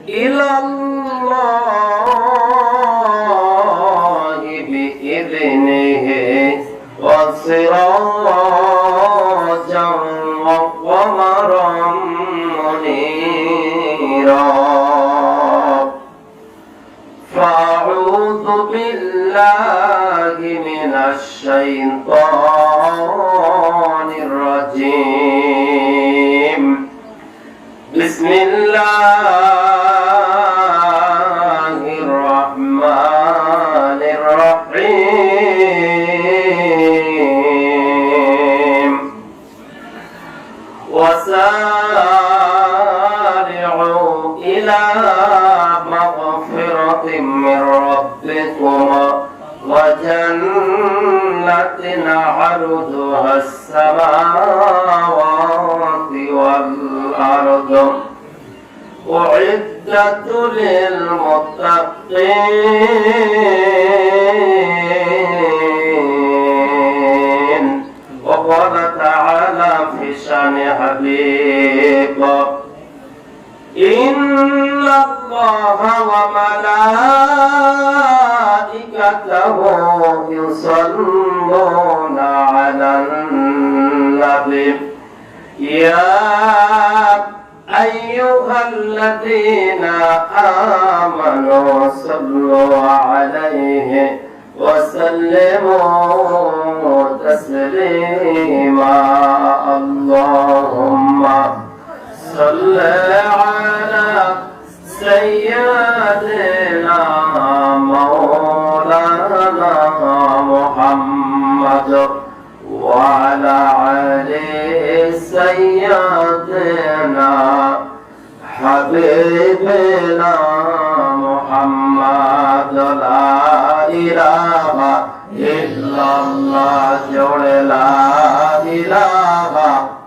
إلى الله بإذنه وسراجا وقمرا منيرا فأعوذ بالله من الشيطان الرجيم بسم الله الرحمن الرحيم وسارعوا إلى مغفرة من ربكم وجنة عرضها السماوات والأرض أعدت للمتقين. وقال تعالى في شأن حبيب إن الله وملائكته يصلون على النبي يا أيها الذين آمنوا صلوا عليه وسلموا تسليما. اللهم صل على سيدنا مولانا محمد وعلى آل سيدنا حبيبنا محمد. لا إله إلا الله جل لا إله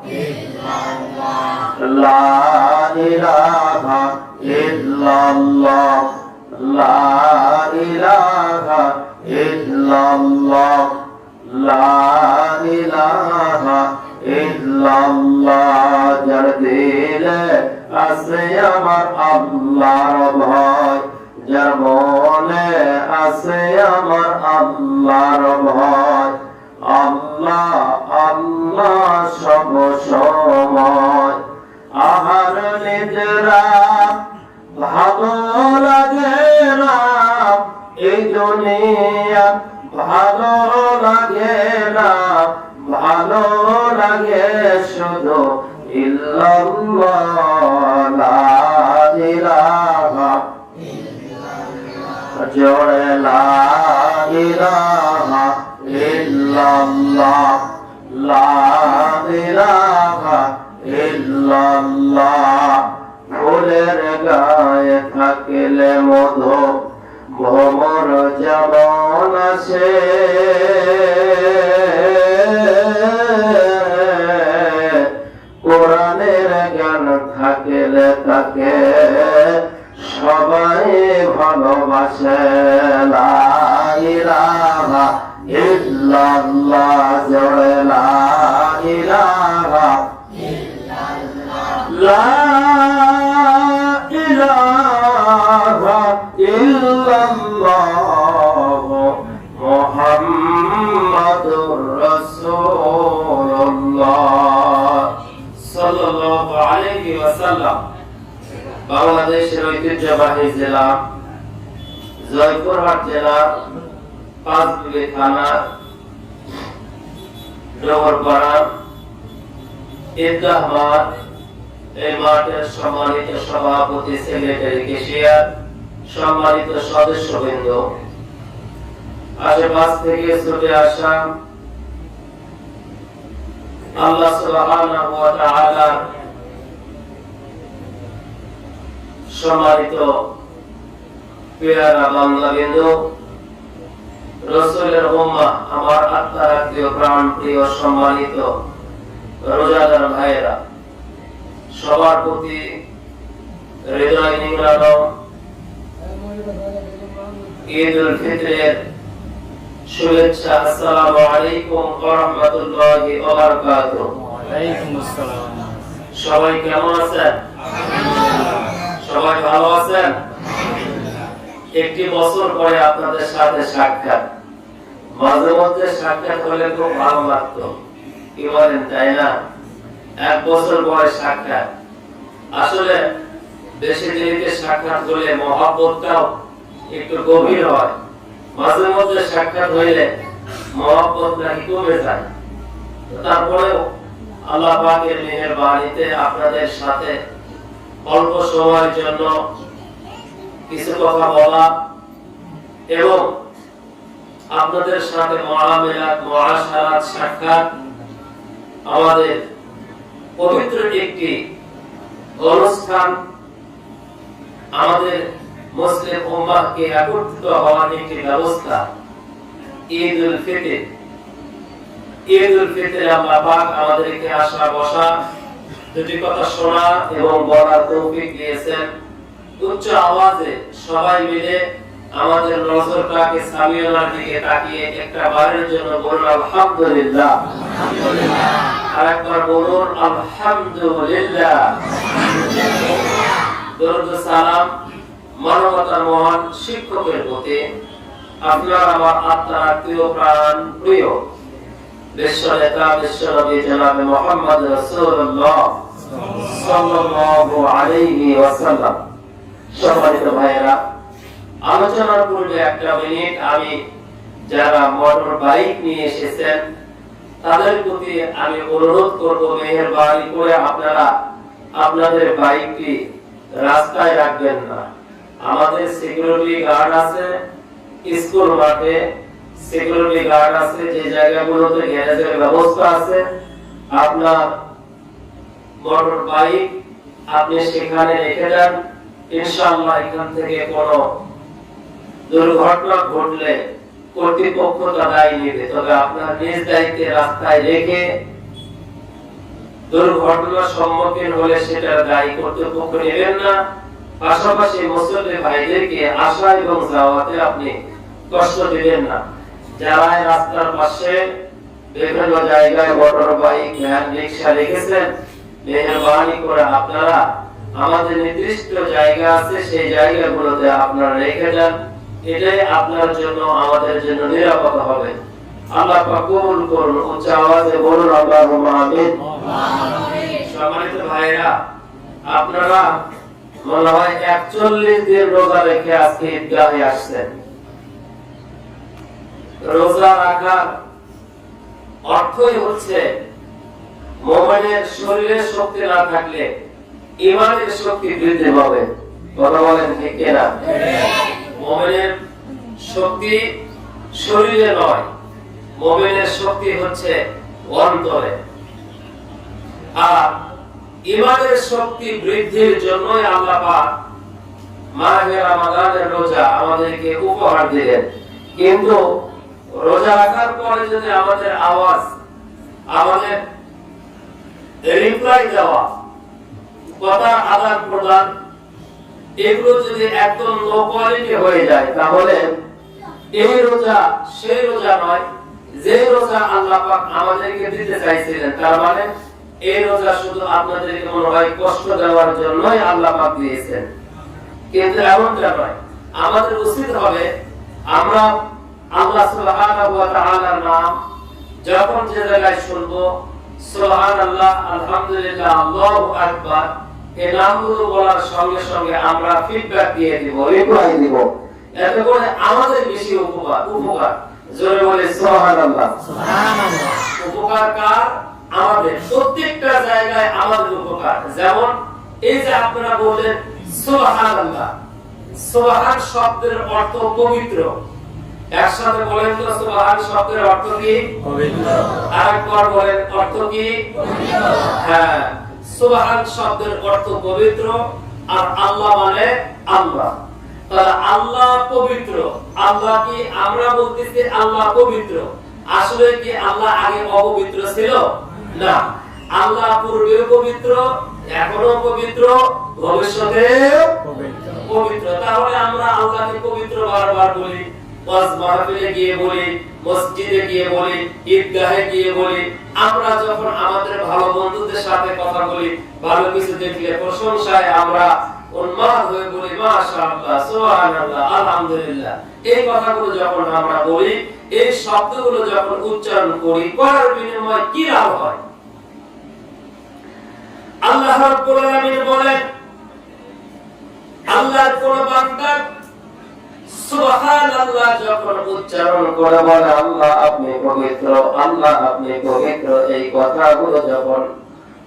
إلا الله لا إله إلا الله لا إله إلا الله لا إله إلا الله. যার দিলে আছে আমার আল্লাহর ভয়, যার মনে আছে আমার আল্লাহর ভয়, আল্লাহ আল্লাহ সব সময়। আহার নিজরা ভালো লাগে না, এই দুনিয়া ভালো লাগে না, ভালো লাগে শুধু ইল্লাল্লাহ লা ইলাহা ইল্লাল্লাহ জোরে লা ইলাহা ইল্লাল্লাহ লা ইলাহা ইল্লাল্লাহ। ফুলের গায়ে থাকলে মধু ভ্রমর যেমন আসে, কোরআনের জ্ঞান থাকলে তাকে সবাই ভালোবাসে। লা ইলাহা ইল্লাল্লাহ জোরে লা ইলাহা ইল্লাল্লাহ লা ইলাহা ইল্লাল্লাহ মুহাম্মাদুর রাসূলুল্লাহ সাল্লাল্লাহু আলাইহি ওয়াসাল্লাম। বাংলাদেশের ঐতিহ্যবাহী জেলা জয়পুরহাট জেলার পাঁচবিবি থানার ডোবরপাড়া ঈদগাহ মাঠ, এই মাঠের সম্মানিত সভাপতি, সেক্রেটারি, কেশিয়ার, সম্মানিত সদস্যবৃন্দ, আশেপাশ থেকে ছুটে আসা আল্লাহ সুবহানাহু ওয়া তাআলা সম্মানিত পেয়ারা বান্দাবৃন্দ, রাসূলের উম্মাহ, আমার আত্মার আত্মীয়, প্রাণ প্রিয়, সম্মানিত রোজাদার ভাইয়েরা, সবার প্রতি হৃদয় নিংড়ানো ঈদুল ফিতরের শুভেচ্ছা। আসসালামু আলাইকুম ওয়া রাহমাতুল্লাহি ওয়া বারাকাতুহু। ওয়া আলাইকুম আসসালাম। সবাই কেমন আছেন? সবাই ভালো আছেন? একটি বছর পরে আপনাদের সাথে সাক্ষাৎ, মাঝে মধ্যে সাক্ষাৎ হলে খুব ভালো লাগতো, কি বলেন তাই না? এক বছর পরে সাক্ষাৎ, আসলে বেশি দেরিতে সাক্ষাৎ হলে মহব্বতটাও একটু গভীর হয়, মাঝে মধ্যে সাক্ষাৎ হইলে মহব্বত নাকি কমে যায়। তারপরেও আল্লাহ পাকের মেহেরবানিতে আপনাদের সাথে অল্প সময়ের জন্য কিছু কথা বলা এবং আপনাদের সাথে মুআমালাত মুআশারাত সাক্ষাৎ আমাদের পবিত্র একটি অনুষ্ঠান, আমাদের মুসলিম উম্মাহকে একত্রিত হওয়ার একটি ব্যবস্থা, ঈদুল ফিতর। ঈদুল ফিতরে আল্লাহ পাক আমাদেরকে আসা বসা, দুটি কথা শোনা এবং বলার তৌফিক দিয়েছেন। উচ্চ আওয়াজে সবাই মিলে আমাদের নজরটাকে সামিয়ানার দিকে তাকিয়ে একটা বারের জন্য বলুন আলহামদুলিল্লাহ। আরেকবার বলুন আলহামদুলিল্লাহ। দরুদ সালাম মানবতার মহান শিক্ষকের প্রতি, আপনার আমার আত্মার আত্মীয় প্রাণ প্রিয় বিশ্ব নেতা বিশ্বনবী জনাবে মুহাম্মদ রাসূলুল্লাহ সাল্লাল্লাহু আলাইহি ওয়াসাল্লাম। সম্মানিত ভাইরা, আলোচনার পূর্বে একটা মিনিট আমি যারা মোটর বাইক নিয়ে এসেছেন তাদের প্রতি আমি অনুরোধ করব, মেহেরবানি করে আপনারা আপনাদের বাইকটি রাস্তায় রাখবেন না। আমাদের সিকিউরিটি গার্ড আছে, স্কুল মাঠে সিকিউরিটি গার্ড আছে, যে জায়গাগুলোতে গ্যারেজের ব্যবস্থা আছে, আপনার মোটর বাইক আপনি সেখানে রেখে দেন। ইনশাআল্লাহ এখান থেকে কোনো দুর্ঘটনা ঘটলে কর্তৃপক্ষ তা দায় নেবে, তবে আপনার নিজ দায়িত্বে রাস্তায় রেখে দুর্ঘটনার সম্মুখীন হলে সেটার দায়ী কর্তৃপক্ষ নেবেন না। পাশাপাশি মুসলিম ভাইদেরকে আসা এবং যাওয়াতে আপনি কষ্ট দিবেন না। যারা রাস্তার পাশে বিভিন্ন জায়গায় মোটর বাইক ভ্যান রিক্সা রেখেছেন, মেহেরবানি করে আপনারা আমাদের নির্দিষ্ট জায়গা আছে সেই জায়গাগুলোতে আপনারা রেখে দেন। এটাই আপনার জন্য আমাদের জন্য নিরাপদ হবে। আল্লাহ পাক কবুল করুন। উচ্চ আওয়াজে বলুন আল্লাহুম্মা আমিন। সম্মানিত ভাইরা, আপনারা মনে হয় 41 দিন রোজা রেখে আজকে ঈদগাহে আসছেন। রোজা রাখার অর্থই হচ্ছে মুমিনের শরীরে শক্তি না থাকলে ঈমানের শক্তি বৃদ্ধি পাবে। কথা বলেন ঠিক কিনা? মুমিনের শক্তি শরীরে নয়, মুমিনের শক্তি হচ্ছে অন্তরে। আর ঈমানের শক্তি বৃদ্ধির জন্যই আল্লাহ পাক মাহে রমাদানের রোজা আমাদেরকে উপহার দিলেন। কিন্তু রোজা রাখার পরে যদি আমাদের আওয়াজ, আমাদের রিপ্লাই দেওয়া, কথা আদান প্রদান, এগুলো যদি একদম লো কোয়ালিটি হয়ে যায়, তাহলে এই রোজা সেই রোজা নয় যে রোজা আল্লাহ পাক আমাদেরকে দিতে চাইছিলেন। তার মানে এই রোজা শুধু আপনাদেরকে মনে হয় কষ্ট দেওয়ার জন্যই আল্লাহ পাক দিয়েছেন, কিন্তু এমনটা নয়। আমাদের উচিত হবে আমরা আল্লাহ সুবহানাহু ওয়া তাআলার নাম যখন যে জায়গায় শুনবো, সুবহানাল্লাহ, আলহামদুলিল্লাহ, আল্লাহু আকবার, এই নামগুলো বলার সঙ্গে সঙ্গে আমরা ফিডব্যাক দিয়ে দিব, রিপ্লাই দিব। এতে করে আমাদের বেশি উপকার। জোরে বলে সুবহানাল্লাহ। সুবহানাল্লাহ। উপকার কার? আমাদের। প্রত্যেকটা জায়গায় আমাদের উপকার। যেমন এই যে আপনারা বললেন সুবহানাল্লাহ, সুবহান শব্দের অর্থ পবিত্র। একসাথে বলেন তো, সুবহান শব্দের অর্থ কি? পবিত্র। আরেকবার বলেন, অর্থ কি? পবিত্র। হ্যাঁ, সুবহান শব্দের অর্থ পবিত্র, আর আল্লাহ মানে আল্লাহ। তাহলে আল্লাহ পবিত্র। আল্লাহ কি? আমরা বলতেছি আল্লাহ পবিত্র, আসলে কি আল্লাহ আগে অপবিত্র ছিল? না, আল্লাহ পূর্বেও পবিত্র, এখনো পবিত্র, ভবিষ্যতেও পবিত্র। তাহলে আমরা আল্লাহকে পবিত্র বারবার বলি, ওয়াজ মাহফিলে গিয়ে বলি, মসজিদে গিয়ে বলি, ঈদগাহে গিয়ে বলি। আমরা যখন আমাদের ভালো বন্ধুদের সাথে কথা বলি, ভালো কিছু দেখলে প্রশংসায় আমরা উন্মাদ হয়ে বলি মাশাআল্লাহ, সুবহানাল্লাহ, আলহামদুলিল্লাহ। এই কথাগুলো যখন আমরা বলি, এই শব্দগুলো যখন উচ্চারণ করি, করার বিনিময়ে কি লাভ হয়? আল্লাহ রাব্বুল আলামিন বলেন, আল্লাহর কোন বান্দা সুবহানাল্লাহ যখন উচ্চারণ করে বলে আল্লাহ আপনি পবিত্র, আল্লাহ আপনি পবিত্র, এই কথাগুলো যখন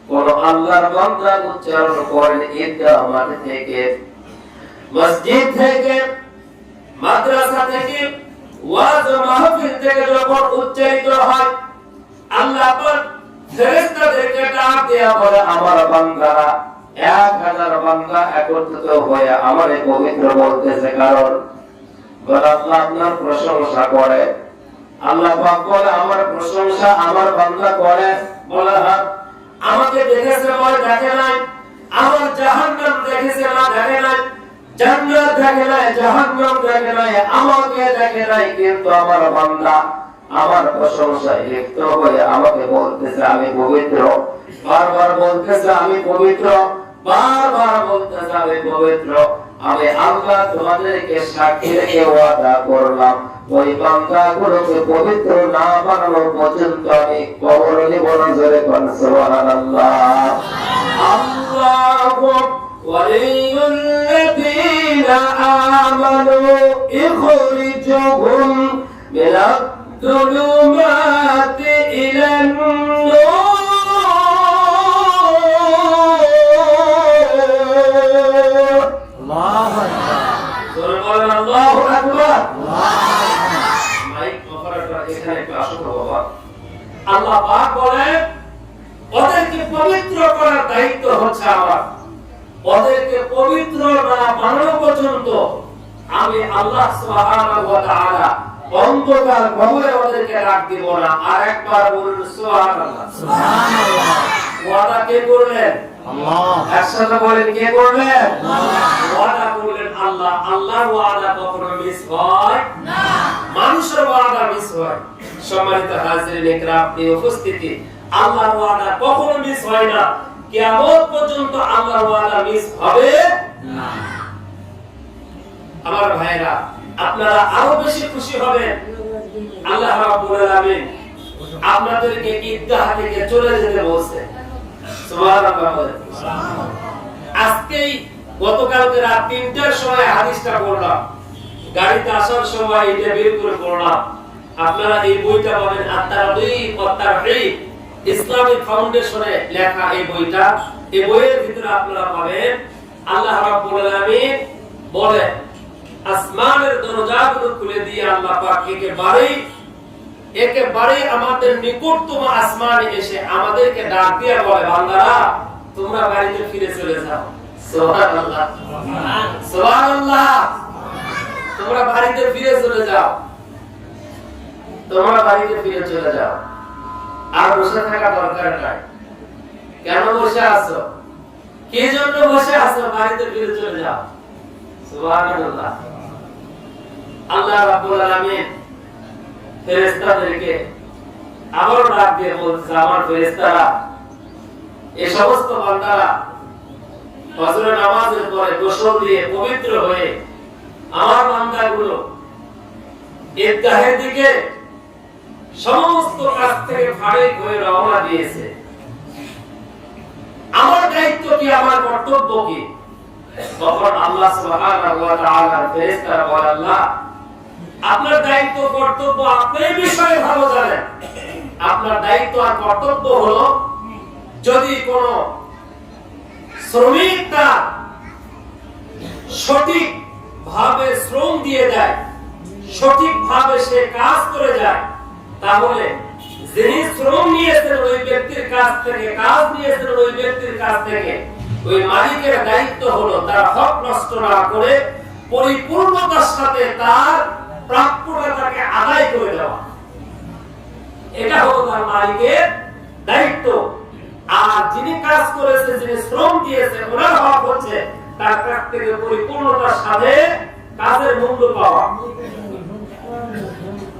কোন আল্লাহর বান্দা উচ্চারণ করেন, ঈদগাহ মাঠ থেকে, মসজিদ থেকে, মাদ্রাসা থেকে, ওয়াজ মাহফিল থেকে যখন উচ্চারিত হয়, আল্লাহ পাক ফেরেশতাদেরকে ডাক দেয়া বলে আমার বান্দারা 1000 বান্দা একত্রিত হয়ে আমারে পবিত্র বলতেছে, কারণ আল্লাহ আপনার প্রশংসা করে। আল্লাহ পাক বলে আমার প্রশংসা আমার বান্দা করে, বলে আমাকে দেখেছে বলে দেখে নাই, আমার জাহান্নাম দেখেছে না দেখে নাই, জান্নাত দেখে নাই, জাহান্নাম দেখে নাই, আমাকে দেখে নাই, কিন্তু আমার বান্দা আমার প্রশংসায় লিপ্ত হয়ে আমাকে বলতেছে আমি পবিত্র, বারবার বলতেছে আমি পবিত্র, বারবার বলতেছে আমি পবিত্র। আমি আল্লাহ তোমাদেরকে সাক্ষী রেখে ওয়াদা করলাম, ওই বান্দাগুলোকে পবিত্র না বানানো পর্যন্ত আমি কবর নিব না। জোরে কোন সুবহানাল্লাহ। আল্লাহু ওয়ালিয়ুল লাযীনা আমানু ইখরিজুহুম মিনাদ দুলুমাতি ইলান নূর। আল্লাহ পাক বলেন ওদেরকে পবিত্র করার দায়িত্ব হচ্ছে আমার, ওদেরকে পবিত্র না বানানো পর্যন্ত আমি আল্লাহ সুবহানাহু ওয়া তাআলা অন্ধকার কবরে ওদেরকে রাখ দিব না। আর একবার বলুন সুবহানাল্লাহ। সুবহানাল্লাহ। ওয়াদা কে করলেন? আল্লাহ। একসাথে বলেন কে করলেন? আল্লাহ। ওয়াদা করলেন আল্লাহ। আল্লাহর ওয়াদা কখনো মিস হয় না, মানুষের ওয়াদা মিস হয়। সম্মানিত হাজিরিন ইকরাম, এই উপস্থিতি, আল্লাহর ওয়াদা কখনো মিস হয় না, কিয়ামত পর্যন্ত আল্লাহর ওয়াদা মিস হবে না। আমার ভাইরা, আপনারা আরো বেশি খুশি হবেন, আল্লাহ রাব্বুল আলামিন আপনাদেরকে ঈদগাহ থেকে চলে যেতে বলছে। সুবহানাল্লাহ। আজকেই গতকালকে রাত 3টার সময় হাদিসটা পড়লাম, গাড়িতে আসার সময় এটা বের করে পড়লাম। আপনারা এই বইটা পাবেন, আত-তারগীব ওয়া তারহীব, ইসলামিক ফাউন্ডেশনে লেখা এই বইটা। এই বইয়ের ভিতরে আপনারা পাবেন আল্লাহ রাব্বুল আলামিন বলে আসমানের দরজাগুলো খুলে দিয়ে আল্লাহ পাক একেবারে আমাদের নিকটতম আসমানে এসে আমাদেরকে ডাক দিয়ে বলে বান্দারা তোমরা বাড়িতে ফিরে চলে যাও। সুবহানাল্লাহ, সুবহানাল্লাহ। তোমরা বাড়িতে ফিরে চলে যাও, তোমরা বাড়িতে ফিরে চলে যাও। আর বসে থাকা দরকার নাই। কেন বসে আছো? কি জন্য বসে আছো? বাড়িতে ফিরে চলে যাও। সুবহানাল্লাহ। আল্লাহ রাব্বুল আলামিন ফেরেশতাদেরকে আবার ডাক দিয়ে বলছে আমার ফেরেশতারা, এই সমস্ত বান্দারা ফজরের নামাজের পরে গোসল দিয়ে পবিত্র হয়ে আমার বান্দাগুলো ঈদগাহের দিকে সমস্ত কাজ থেকে ফারিক হয়ে রওনা দিয়েছে। আমার দায়িত্ব কি, আমার কর্তব্য কি? তখন আল্লাহ সুবহানাহু ওয়া তাআলার ফেরেশতারা বলে আল্লাহ আপনার দায়িত্ব কর্তব্য আপনি এই বিষয়ে ভালো জানেন। আপনার দায়িত্ব আর কর্তব্য হলো যদি কোন শ্রমিক তার সঠিক ভাবে শ্রম দিয়ে দেয়, সঠিক ভাবে সে কাজ করে যায়, তাহলে যিনি শ্রম নিয়েছেন ওই ব্যক্তির কাছ থেকে, কাজ নিয়েছেন ওই ব্যক্তির কাছ থেকে, ওই মালিকের দায়িত্ব হলো তার হক নষ্ট না করে পরিপূর্ণতার সাথে তার প্রাপ্যটা তাকে আদায় করে দেওয়া। এটা হলো তার মালিকের দায়িত্ব। আর যিনি কাজ করেছে, যিনি শ্রম দিয়েছে, ওনার হক হচ্ছে তার কাছ থেকে পরিপূর্ণতার সাথে কাজের মূল্য পাওয়া।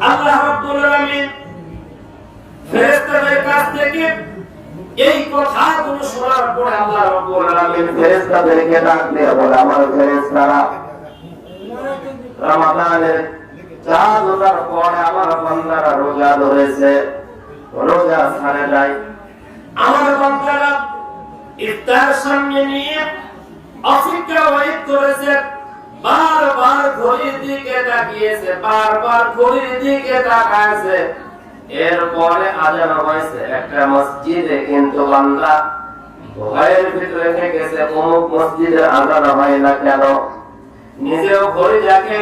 আল্লাহ রাব্বুল আলামিন ফেরেশতাদের কাছ থেকে এই কথাগুলো শোনার পরে আল্লাহ রাব্বুল আলামিন ফেরেশতাদেরকে ডাক দিয়ে বলে, আমার ফেরেশতারা, রমাদানের চাঁদ ওঠার পরে আমার বান্দারা রোজা ধরেছে, রোজা ছাড়ে নাই। আমার বান্দারা ইফতার সামনে নিয়ে অপেক্ষা ওয়েট করেছে, বারবার ঘড়ির দিকে তাকিয়েছে, বারবার ঘড়ির দিকে তাকায়ছে। এরপরে আজান হয়েছে একটা মসজিদে, কিন্তু বান্দা ভয়ের ভিতরে থেকেছে অমুক মসজিদের আজান হয় না কেন। নিজেও ঘড়ি দেখে,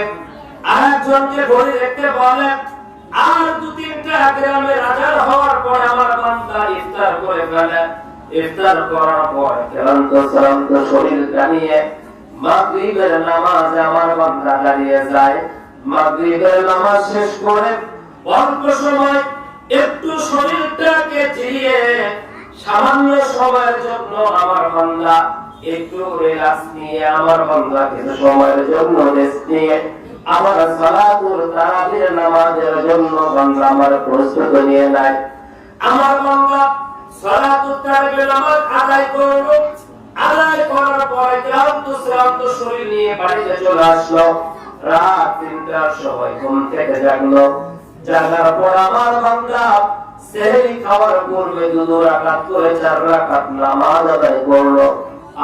আরেকজনকে ঘড়ি দেখতে বলে, আর 2-3টা গ্রামের আজান হওয়ার পরে আমার বান্দা ইফতার করে ফেলে। ইফতার করার পর ক্লান্ত শ্রান্ত শরীর টানিয়ে মাগরিবের নামাজে আমার বান্দা দাঁড়িয়ে যায়। মাগরিবের নামাজ শেষ করে অল্প সময় একটু শরীরটাকে জিরিয়ে সামান্য সময়ের জন্য আমার বান্দা একটু রিল্যাক্স নিয়ে, আমার বান্দা কিছু সময়ের জন্য রেস্ট নিয়ে আমার সালাতুল তারাবির নামাজের জন্য বান্দা আমার প্রস্তুতি নিয়ে নেয়। আমার বান্দা সালাতুল তারাবির নামাজ আদায় করলো, আদায় করার পরে ক্লান্ত শ্রান্ত শরীর নিয়ে বাড়িতে চলে আসলো। রাত 3টার সময় ঘুম থেকে জাগলো। জাগার পর আমার বান্দা সেহরি খাওয়ার পূর্বে 2 রাকাত করে 4 রাকাত নামাজ আদায় করলো।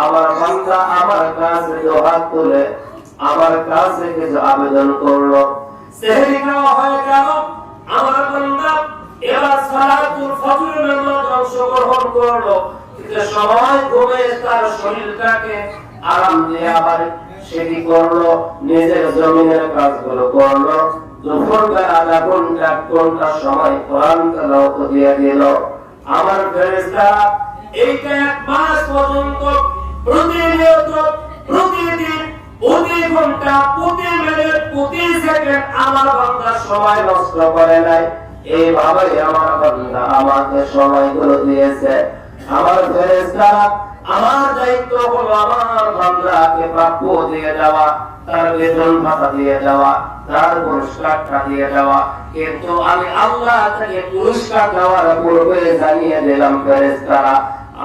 আমার বান্দা আমার কাছে 2 হাত তুলে আমার কাছে কিছু আবেদন করলো। সেহরি খাওয়া হয়ে গেল, আমার বান্দা এবার সালাতুল ফজরের নামাজ অংশগ্রহণ করলো। কিন্তু সময় ঘুমে তার শরীরটাকে আরাম দিয়ে আবার সেটি করলো, নিজের জমিনের কাজগুলো করলো। দুপুর বেলা আধা ঘন্টা সময় কোরআন তেলাওয়াত দিয়ে দিল। আমার ফেরেশতারা এইটা 1 মাস পর্যন্ত প্রতিনিয়ত প্রতিদিন প্রতি ঘন্টা প্রতি মিনিট প্রতি সেকেন্ড আমার বান্দা সময় নষ্ট করে নাই। এইভাবে আমার বান্দা আমাকে সময়গুলো দিয়েছে। আমার ফেরেশতারা, আমার দায়িত্ব হলো আমার বান্দাকে প্রাপ্য দিয়ে দেওয়া, তার বেতন ভাতা দিয়ে দেওয়া, তার পুরস্কারটা দিয়ে দেওয়া। কিন্তু আমি আল্লাহ থেকে পুরস্কার দেওয়ার পূর্বে জানিয়ে দিলাম ফেরেশতারা,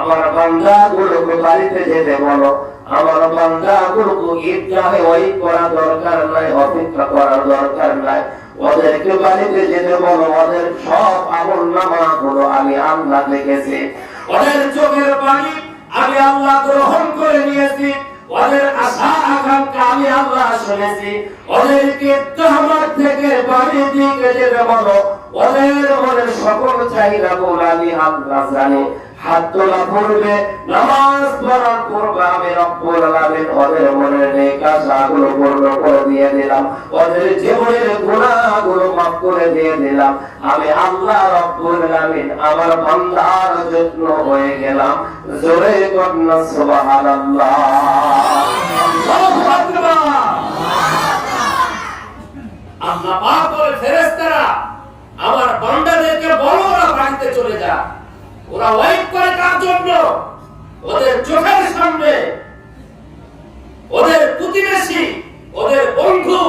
আমার বান্দাগুলোকে বাড়িতে যেতে বলো, আমার বান্দাগুলোকে ঈদগাহে ওয়াইট করা দরকার নাই, অপেক্ষা করার দরকার নাই। ওদেরকে বাড়িতে যেতে বলো, ওদের সব আমলনামাগুলো আমি আল্লাহ লিখেছি, ওদের চোখের পানি আমি আল্লাহ গ্রহণ করে নিয়েছি, ওদের আশা আকাঙ্ক্ষা আমি আল্লাহ শুনেছি। ওদেরকে কিয়ামত থেকে বাড়ি দিকে যেতে বলো, ওদের মনের সকল চাহিদাগুলো আমি আল্লাহ জানি। হাত তোলা পূর্বে, নামাজ পড়ার পূর্বে আমি রব্বুল আলামিন ওদের মনের নেক আশাগুলো পূর্ণ করে দিয়ে দিলাম, ওদের জীবনের গুনাহগুলো মাফ করে দিয়ে দিলাম। আমি আল্লাহ রব্বুল আলামিন আমার বান্দার যত্ন হয়ে গেলাম। জোরে কন্না সুবহানাল্লাহ, আল্লাহু আকবার। আল্লাহ পাক বলে, ফেরেশতারা আমার বান্দাদেরকে বলো ওরা বাড়িতে চলে যা। ওরা ওয়াইট করে কার জন্য? ওদের চোখের সামনে ওদের প্রতিবেশী, ওদের বন্ধু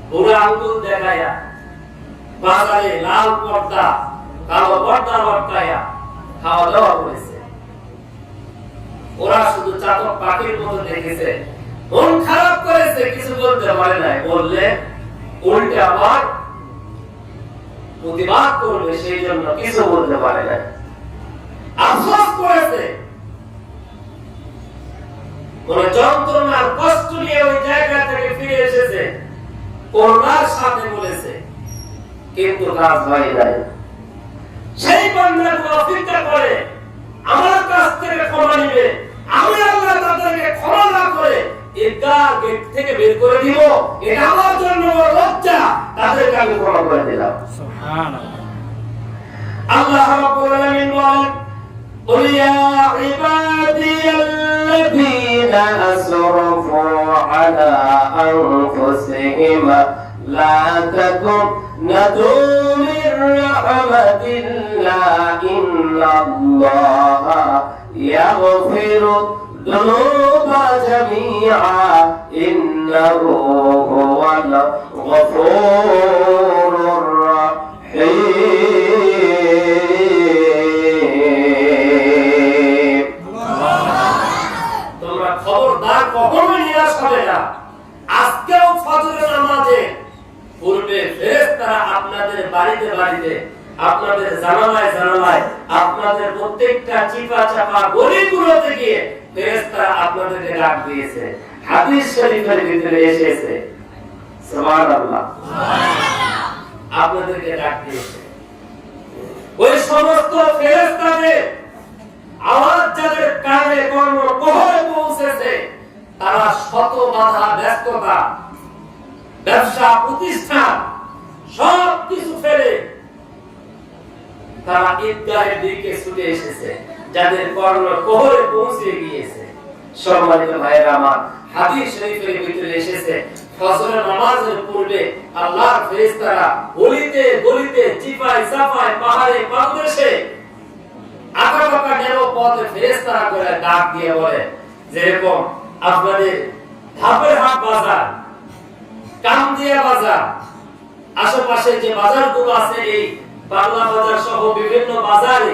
বুড়ো আঙ্গুল দেখায়া বাজারে লাল পর্দা কালো পর্দা লটকায়া খাওয়া দাওয়া করেছে। ওরা শুধু চাতক পাখির মতো দেখেছে, মন খারাপ করেছে, কিছু বলতে পারে নাই। বললে উল্টে আবার প্রতিবাদ করবে, সেই জন্য কিছু বলতে পারে নাই, আফসোস করেছে। কোন যন্ত্রণার কষ্ট নিয়ে ওই জায়গা থেকে ফিরে এসেছে, করুণার সাথে বলেছে, কিন্তু কাজ হয় নাই। সেই বান্দাগুলো অপেক্ষা করে আমার কাছ থেকে ক্ষমা নিবে, আমি আল্লাহ তাদেরকে ক্ষমা না করে ঈদগাহ গেট থেকে বের করে দিব। এটা আমার জন্য লজ্জা, তাদেরকে আমি ক্ষমা করে দিলাম। সুবহানাল্লাহ। আল্লাহ রাব্বুল আলামিন বলেন, قل يا عبادي الذين أسرفوا على أنفسهم لا تقنطوا من رحمة الله إن الله يغفر الذنوب جميعا إنه هو الغفور الرحيم। কখনোই নিরাশ হবে না। আজকেও ফজরের নামাজে পূর্বে ফেরেশতারা আপনাদের বাড়িতে বাড়িতে, আপনাদের জানালায় জানালায়, আপনাদের প্রত্যেকটা চিপা চাপা গলিগুলোতে গিয়ে ফেরেশতারা আপনাদেরকে ডাক দিয়েছে। হাদিস শরীফের ভিতরে এসেছে, সুবহানাল্লাহ, আপনাদেরকে ডাক দিয়েছে। ওই সমস্ত ফেরেশতাদের আওয়াজ যাদের কানে কর্ণকুহরে পৌঁছেছে, তারা শত বাধা ব্যস্ততা, ব্যবসা প্রতিষ্ঠান সব কিছু ফেলে তারা ঈদগাহের দিকে ছুটে এসেছে, যাদের কর্ণকুহরে পৌঁছে গিয়েছে। সম্মানিত ভাইরা আমার, হাদিস শরীফের ভিতরে এসেছে ফজরের নামাজের পূর্বে আল্লাহর ফেরেশতারা গলিতে গলিতে, চিপায় চাপায়, পাহাড়ে পাদদেশে, আঁকাবাঁকা নেরো পথে ফেরেশতারা করে ডাক দিয়ে বলে, যেরকম আপনাদের ধাপের হাট বাজার, কামদিয়া বাজার, আশেপাশে যে বাজারগুলো আছে, এই বাংলা বাজার সহ বিভিন্ন বাজারে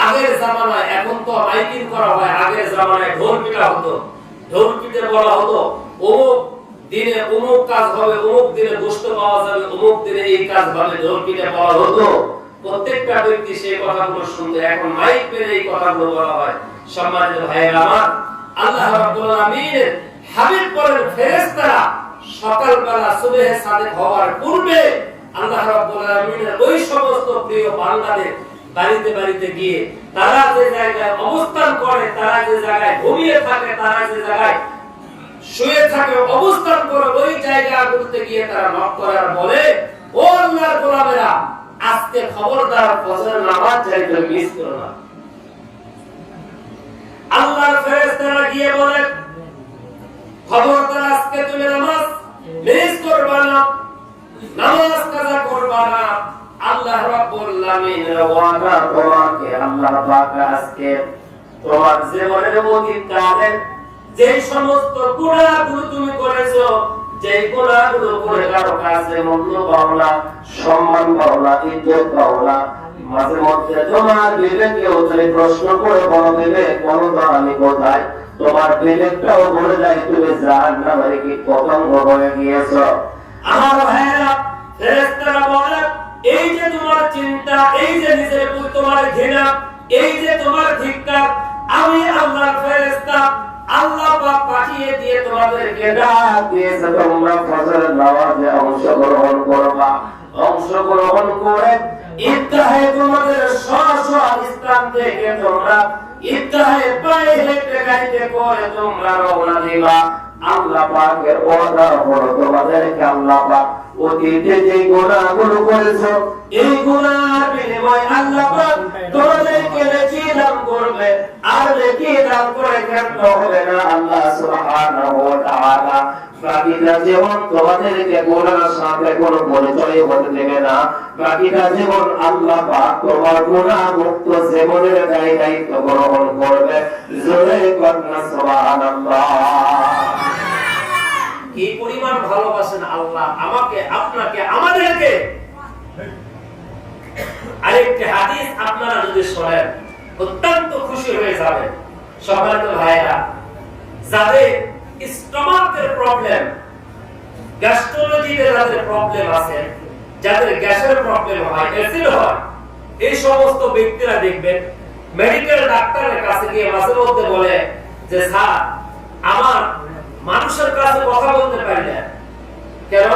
আগের জামানায়, এখন তো মাইকিং করা হয়, আগের জামানায় ঢোল পিটা হতো। ঢোল পিটে বলা হতো অমুক দিনে অমুক কাজ হবে, অমুক দিনে গোশত পাওয়া যাবে, অমুক দিনে এই কাজ হবে, ঢোল পিটে বলা হতো। প্রত্যেকটা ব্যক্তি সেই কথাগুলো শুনতো। এখন মাইক পেলে এই কথাগুলো বলা হয়। সম্মানিত ভাইরা আমার, আল্লাহ রাব্বুল আলামিনের হাবিব বলেন ফেরেশতারা সকালবেলা সুবহে সাদেক হওয়ার পূর্বে আল্লাহ রাব্বুল আলামিনের ওই সমস্ত প্রিয় বান্দাদের বাড়িতে বাড়িতে গিয়ে, তারা যে জায়গায় অবস্থান করে, তারা যে জায়গায় ঘুমিয়ে থাকে, তারা যে জায়গায় শুয়ে থাকে, অবস্থান করে, ওই জায়গাগুলোতে গিয়ে তারা নক করে আর বলে, ও আল্লাহর গোলামেরা, আজকে খবরদার ফজরের নামাজ যাইতে মিস করো না। আল্লাহর ফেরেশতারা গিয়ে বলে, খবরদার আজকে তুমি নামাজ মিস করবে না, নামাজ কাজা করবে না। আল্লাহ রাব্বুল আলামিনের ওয়াদা তোমাকে আল্লাহ পাক আজকে তোমার জীবনের অতীতকালে যে সমস্ত গুনাহগুলো তুমি করেছো, যে গুনাহগুলো করে কারো কাছে মূল্য পাও না, সম্মান পাও না, ইজ্জত পাও না, মাঝে মধ্যে তোমার বিবেকেও তুমি প্রশ্ন করে বলো, বিবেক বলো তো আমি কোথায়? তোমার বিবেকটাও বলে যায় তুমি জাহান্নামের কি পতঙ্গ হয়ে গিয়েছো। আমার ভাইয়েরা, ফেরেশতারা বলে, এই যে তোমার চিন্তা, এই যে নিজের প্রতি তোমার ঘৃণা, এই যে তোমার ধিক্কার, আমি আল্লাহর ফেরেশতা আল্লাহ পাক পাঠিয়ে দিয়ে তোমাদেরকে ডাক দিয়েছে, তোমরা ফজরের নামাজে অংশগ্রহণ করবা। অংশগ্রহণ করে ঈদগাহে তোমাদের স্ব স্থান থেকে তোমরা ঈদগাহে পায়ে হেঁটে গাইতে করে তোমরা রওনা দিবা। আল্লাহ পাকের ওয়াদা হলো তোমাদেরকে আল্লাহ পাক অতীতে যে গুনাহগুলো করেছো, এই গুনাহের বিনিময়ে আল্লাহ পাক তোমাদেরকে নেকি দান করবে। আর নেকি দান করে কেন হবে না? আল্লাহ সুবহানাহু ওয়া তাআলা বাকিটা জীবন তোমাদেরকে গুনাহের সাথে কোনো পরিচয় হতে দেবে না। বাকিটা জীবন আল্লাহ পাক তোমার গুনাহ মুক্ত জীবনের দায়িত্ব গ্রহণ করবে। জোরে কন্যা সুবহানাল্লাহ। কি পরিমাণ ভালোবাসেন আল্লাহ আমাকে, আপনাকে, আমাদেরকে। আরেকটি হাদিস আপনারা যদি শোনেন অত্যন্ত খুশি হয়ে যাবেন। সম্মানিত ভাইরা, যাদের স্টমাকের প্রবলেম, গ্যাস্ট্রোলজিতে যাদের প্রবলেম আছে, যাদের গ্যাসের প্রবলেম হয়, অ্যাসিড হয়, এই সমস্ত ব্যক্তিরা দেখবেন মেডিকেল ডাক্তারের কাছে গিয়ে মাঝে মধ্যে বলে যে স্যার, আমার মানুষের কাছে কথা বলতে পারি না, কেন?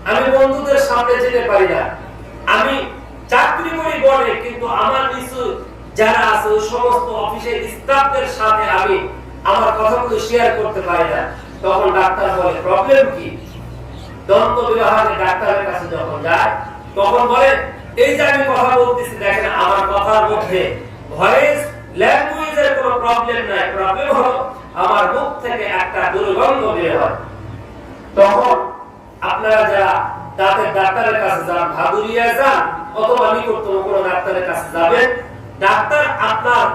আমি বন্ধুদের সামনে যেতে পারি না, আমি চাকরি করি বলে, কিন্তু আমার নিচু যারা আছে ওই সমস্ত অফিসের স্টাফদের সাথে আমি আমার কথাগুলো শেয়ার করতে পারি না। তখন ডাক্তার বলে প্রবলেম কি? দন্ত বিভাগের ডাক্তারের কাছে যখন যায় তখন বলে, এই যে আমি কথা বলতেছি, দেখেন আমার কথার মধ্যে ভয়েস ল্যাঙ্গুয়েজের কোনো প্রবলেম নাই, প্রবলেম হলো আমার মুখ থেকে একটা দুর্গন্ধ বের হয়। তখন আপনারা যারা দাঁতের ডাক্তারের কাছে যান, ভাদুরিয়া যান অথবা নিকটতম কোনো ডাক্তারের কাছে যাবেন, ডাক্তার আপনার,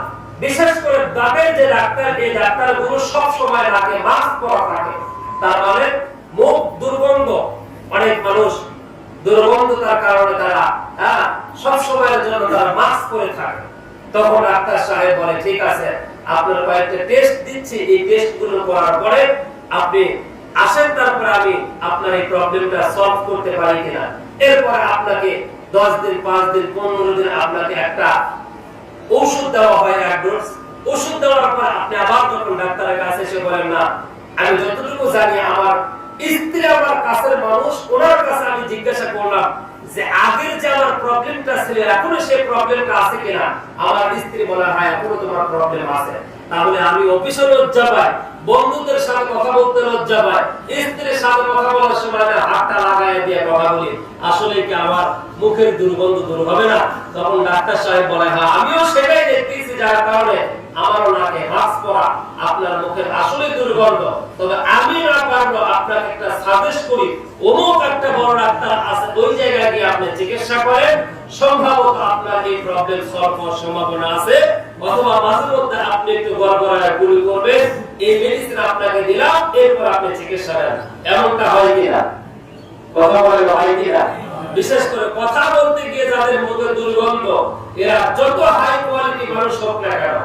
বিশেষ করে দাঁতের যে ডাক্তার, এই ডাক্তারগুলো সব সময় নাকে মাস্ক পরা থাকে। তার মানে মুখ দুর্গন্ধ, অনেক মানুষ দুর্গন্ধতার কারণে তারা সব সময়ের জন্য তারা মাস্ক পরে থাকে। তখন ডাক্তার সাহেব বলে, ঠিক আছে, আপনার কয়েকটা টেস্ট দিচ্ছি, এই টেস্টগুলো করার পরে আপনি আসেন, তারপরে আমি আপনার এই প্রবলেমটা সলভ করতে পারি কিনা। এরপরে আপনাকে 10 দিন, 5 দিন, 15 দিন আপনাকে একটা ওষুধ দেওয়া হয়, এক ডোজ। ওষুধ দেওয়ার পর আপনি আবার যখন ডাক্তারের কাছে এসে বলেন, না আমি যতটুকু জানি, আমার স্ত্রী আমার কাছের মানুষ, ওনার কাছে আমি জিজ্ঞাসা করলাম যে আগের যে আমার প্রবলেমটা ছিল এখনো সেই প্রবলেমটা আছে কিনা। আমার স্ত্রী বলে, হ্যাঁ এখনো তোমার প্রবলেম আছে। তাহলে আমি অফিসে লজ্জা পাই, বন্ধুদের সাথে কথা বলতে লজ্জা পাই, স্ত্রীর সাথে কথা বলার সময় হাতটা লাগায় দিয়ে কথা বলি, আসলে কি আমার মুখের দুর্গন্ধ দূর হবে না? তখন ডাক্তার সাহেব বলে, হ্যাঁ আমিও সেটাই দেখতেছি, যার কারণে আমারও নাকে মাস্ক পরা, আপনার মুখের আসলে দুর্গন্ধ। তবে আমি না পারবো আপনাকে একটা সাজেস্ট করি, অমুক একটা বড় ডাক্তার আছে, ওই জায়গায় গিয়ে আপনি চিকিৎসা করেন, সম্ভবত আপনার এই প্রবলেম সলভ হওয়ার সম্ভাবনা আছে। অথবা মাঝে মধ্যে আপনি একটু গড়গড়ায় গুলি করবেন, এই মেডিসিন আপনাকে দিলাম, এরপর আপনি চিকিৎসা নেন। এমনটা হয় কিনা? কথা বলে হয় কিনা? বিশেষ করে কথা বলতে গিয়ে যাদের মুখে দুর্গন্ধ, এরা যত হাই কোয়ালিটি মানুষ হোক না কেন,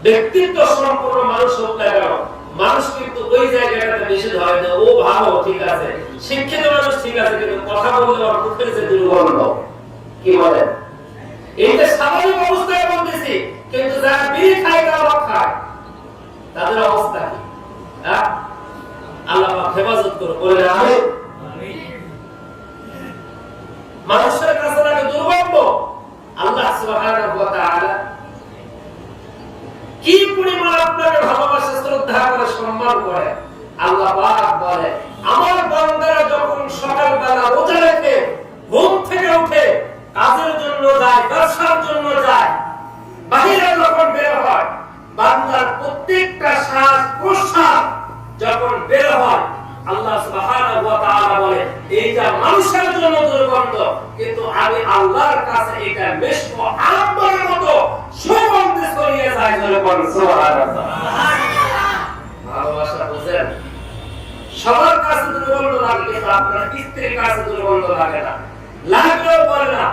ব্যক্তিত্ব সম্পন্ন মানুষ হোক না কেন, মানুষ কিন্তু ওই জায়গাটাতে বেশি ধরে যে ও ভালো, ঠিক আছে, শিক্ষিত মানুষ ঠিক আছে, কিন্তু কথা বলতে ওর মুখের যে দুর্গন্ধ, কি বলেন? এইটা স্বাভাবিক অবস্থায় বলতেছি, কিন্তু যারা বিড়ি খায়, তারা খায়, তাদের অবস্থা কি? হ্যাঁ, আল্লাহ পাক হেফাজত করুন, বলে আমিন। মানুষের কাছে লাগে দুর্গন্ধ। আল্লাহ সুবহানাহু ওয়া তাআলা কি পরিমাণ আপনাকে ভালোবাসে, শ্রদ্ধা করে, সম্মান করে। আল্লাহ পাক বলে, আমার বান্দারা যখন সকালবেলা রোজা রেখে ঘুম থেকে উঠে কাজের জন্য যায়, ব্যবসার জন্য যায়, বাহিরে যখন বের হয়, বান্দার প্রত্যেকটা শ্বাস প্রশ্বাস যখন বের হয়, আল্লাহ সুবহানাহু ওয়া তাআলা বলে, এইটা মানুষের জন্য দুর্গন্ধ, কিন্তু আমি আল্লাহর কাছে এটা মিষ্টি আম্বরের মতো সুগন্ধ ছড়িয়ে যায়। সুবহানাল্লাহ। ভালোবাসা বুঝেন? সবার কাছে দুর্গন্ধ লাগে, কিন্তু আপনার স্ত্রীর কাছে দুর্গন্ধ লাগে না, লাগলেও বলে না,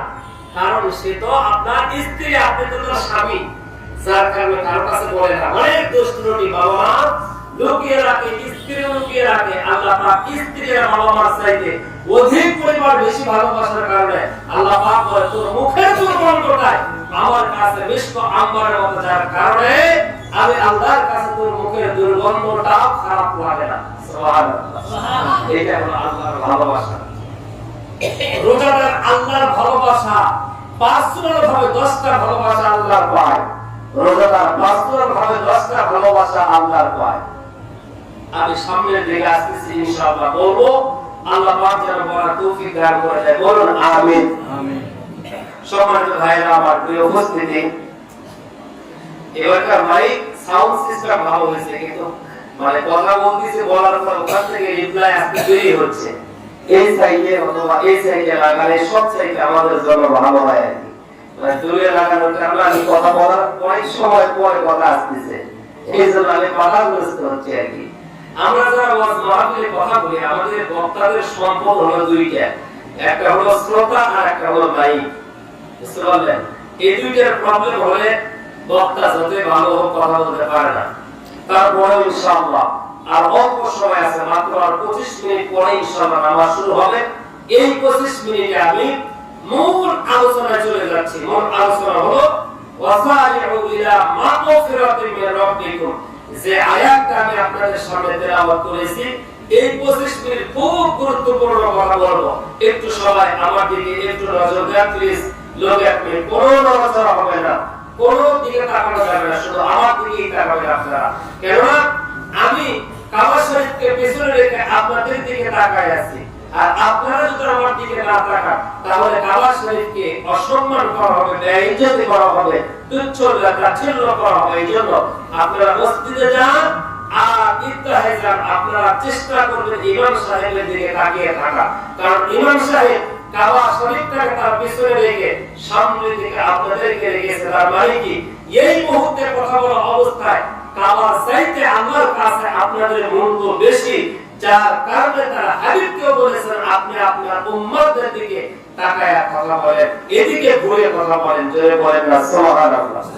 কারণ সে তো আপনার স্ত্রী, আপনি তো তার স্বামী, যার কারণে কারো কাছে বলে না। অনেক দোষ ত্রুটি বাবা মা লুকিয়ে রাখে, স্ত্রী লুকিয়ে রাখে। আল্লাহ পাক স্ত্রীর বাবা মার চাইতে অধিক পরিমাণ বেশি ভালোবাসার কারণে আল্লাহ পাক বলে, তোর মুখের দুর্গন্ধটাই আমার কাছে মিষ্টি আম্বরের মতো, যার কারণে আমি আল্লাহর কাছে তোর মুখের দুর্গন্ধটাও খারাপ লাগে না। সুবহানাল্লাহ। এটা হলো আল্লাহর ভালোবাসা। রোজাদার আল্লাহর ভালোবাসা পার্সোনাল ভাবে 10টা ভালোবাসা আল্লাহর পায়। রোজাদার পার্সোনাল ভাবে 10টা ভালোবাসা আল্লাহর পায়। আমি সামনের দিকে আসতেছি, ইনশাআল্লাহ বলবো, আল্লাহ পাক যেন বলার তৌফিক দান করে দেয়। বলুন আমিন। আমিন। সম্মানিত ভাইরা, আমার প্রিয় উপস্থিতি, এবারকার মাইক সাউন্ড সিস্টেম ভালো হয়েছে, কিন্তু মানে কথা বলতেছি, বলার পর ওখান থেকে রিপ্লাই আসতে দেরি হচ্ছে। এই সাইডে অথবা এই সাইডে লাগালে সব সাইডে আমাদের জন্য ভালো হয় আর কি। মানে দূরে লাগানোর কারণে আমি কথা বলার অনেক সময় পরে কথা আসতেছে, এই জন্য আমি বাধাগ্রস্ত হচ্ছে আর কি। আমরা যারা ওয়াজ মাহফিলে কথা বলি, আমাদের বক্তাদের সম্পদ হলো দুইটা, একটা হলো শ্রোতা আর একটা হলো মাইক। বুঝতে পারলেন? এই দুইটার প্রবলেম হলে বক্তা যতই ভালো হোক কথা বলতে পারে না। তারপরে ইনশাআল্লাহ আর অল্প সময় আছে, মাত্র আর 25 মিনিট পরে ইনশাআল্লাহ নামাজ শুরু হবে। এই 25 মিনিটে আমি মূল আলোচনায় চলে যাচ্ছি। মূল আলোচনা হলো ওয়াসারিউ ইলা মাগফিরাতিন মির রাব্বিকুম। যে আয়াতটা আমি আপনাদের সামনে তেলাওয়াত করেছি, এই 25 মিনিট খুব গুরুত্বপূর্ণ কথা বলবো। একটু সবাই আমার দিকে একটু নজর দেন প্লিজ। লোক এক মিনিট, কোনো নড়াচড়া হবে না, কোনো দিকে তাকানো যাবে না, শুধু আমার দিকেই তাকাবেন আপনারা। কেননা আমি কাবা শরীফকে পেছনে রেখে আপনাদের দিকে তাকায় আছি, আর আপনারা যদি আমার দিকে না তাকান, তাহলে কাবা শরীফকে অসম্মান করা হবে, বেইজ্জতি করা হবে, তুচ্ছ তাচ্ছিল্য করা হবে। এই জন্য আপনারা মসজিদে যান আর ঈদগাহে যান, আপনারা চেষ্টা করবেন ইমাম সাহেবের দিকে তাকিয়ে থাকা, কারণ ইমাম সাহেব কাবা শরীফটাকে তার পিছনে রেখে সামনের দিকে আপনাদেরকে রেখেছে। তার মানে কি, এই মুহূর্তে কথা বলা অবস্থায় কাবার চাইতে আল্লাহর কাছে আপনাদের মূল্য বেশি, যার কারণে তারা হাবিবকেও বলেছেন, আপনি আপনার উম্মতদের দিকে তাকায়া কথা বলেন, এদিকে ঘুরে কথা বলেন। জোরে বলেন না সুবহানাল্লাহ।